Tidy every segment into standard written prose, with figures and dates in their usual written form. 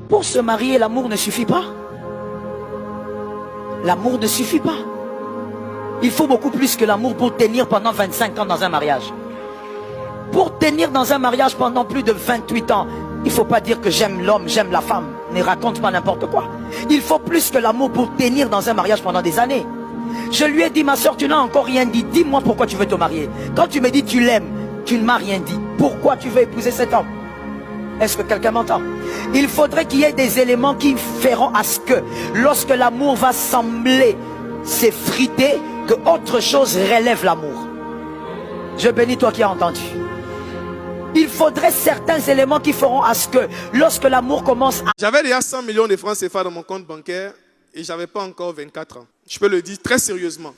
Pour se marier, l'amour ne suffit pas. L'amour ne suffit pas. Il faut beaucoup plus que l'amour pour tenir pendant 25 ans dans un mariage. Pour tenir dans un mariage pendant plus de 28 ans, il ne faut pas dire que j'aime l'homme, j'aime la femme. Ne raconte pas n'importe quoi. Il faut plus que l'amour pour tenir dans un mariage pendant des années. Je lui ai dit, ma soeur, tu n'as encore rien dit. Dis-moi pourquoi tu veux te marier. Quand tu me dis tu l'aimes, tu ne m'as rien dit. Pourquoi tu veux épouser cet homme? Est-ce que quelqu'un m'entend? Il faudrait qu'il y ait des éléments qui feront à ce que, lorsque l'amour va sembler s'effriter, que autre chose relève l'amour. Je bénis toi qui as entendu. Il faudrait certains éléments qui feront à ce que, lorsque l'amour commence à... J'avais déjà 100 millions de francs CFA dans mon compte bancaire et j'avais pas encore 24 ans. Je peux le dire très sérieusement.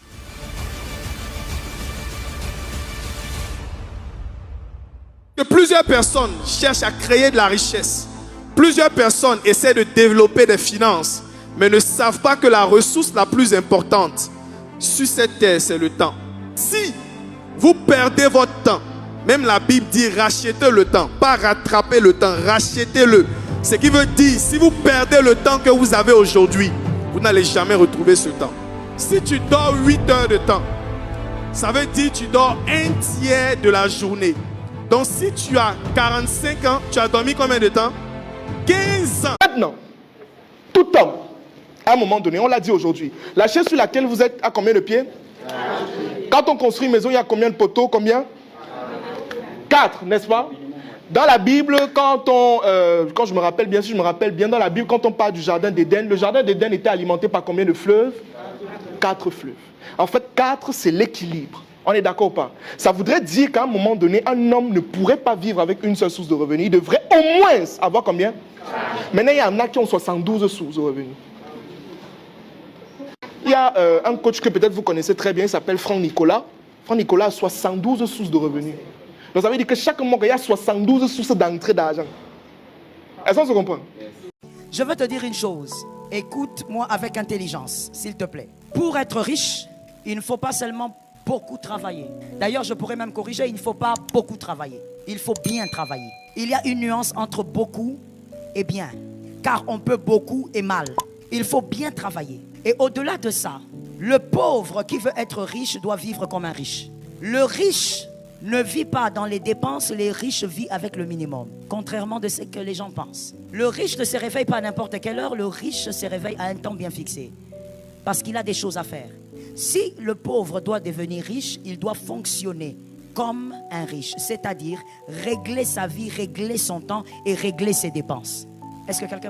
Que plusieurs personnes cherchent à créer de la richesse. Plusieurs personnes essaient de développer des finances, mais ne savent pas que la ressource la plus importante sur cette terre, c'est le temps. Si vous perdez votre temps, même la Bible dit rachetez le temps, pas rattraper le temps, rachetez-le. Ce qui veut dire, si vous perdez le temps que vous avez aujourd'hui, vous n'allez jamais retrouver ce temps. Si tu dors 8 heures de temps, ça veut dire que tu dors un tiers de la journée. Donc si tu as 45 ans, tu as dormi combien de temps? 15 ans. Maintenant, tout homme, à un moment donné, on l'a dit aujourd'hui, la chaise sur laquelle vous êtes à combien de pieds? Quand on construit une maison, il y a combien de poteaux? Combien? 4, n'est-ce pas? Dans la Bible, quand je me rappelle bien, si je me rappelle bien, dans la Bible, quand on parle du jardin d'Éden, le jardin d'Éden était alimenté par combien de fleuves? 4 fleuves. En fait, 4, c'est l'équilibre. On est d'accord ou pas? Ça voudrait dire qu'à un moment donné, un homme ne pourrait pas vivre avec une seule source de revenus. Il devrait au moins avoir combien? Maintenant, il y en a qui ont 72 sources de revenus. Il y a un coach que peut-être vous connaissez très bien, il s'appelle Franck Nicolas. Franck Nicolas a 72 sources de revenus. Donc ça veut dire que chaque mois, il y a 72 sources d'entrée d'argent. Est-ce qu'on se comprend? Je veux te dire une chose. Écoute-moi avec intelligence, s'il te plaît. Pour être riche, il ne faut pas seulement beaucoup travailler. D'ailleurs, je pourrais même corriger, il ne faut pas beaucoup travailler. Il faut bien travailler. Il y a une nuance entre beaucoup et bien. Car on peut beaucoup et mal. Il faut bien travailler. Et au-delà de ça, le pauvre qui veut être riche doit vivre comme un riche. Le riche ne vit pas dans les dépenses, les riches vivent avec le minimum. Contrairement de ce que les gens pensent. Le riche ne se réveille pas à n'importe quelle heure, le riche se réveille à un temps bien fixé. Parce qu'il a des choses à faire. Si le pauvre doit devenir riche, il doit fonctionner comme un riche. C'est-à-dire régler sa vie, régler son temps et régler ses dépenses. Est-ce que quelqu'un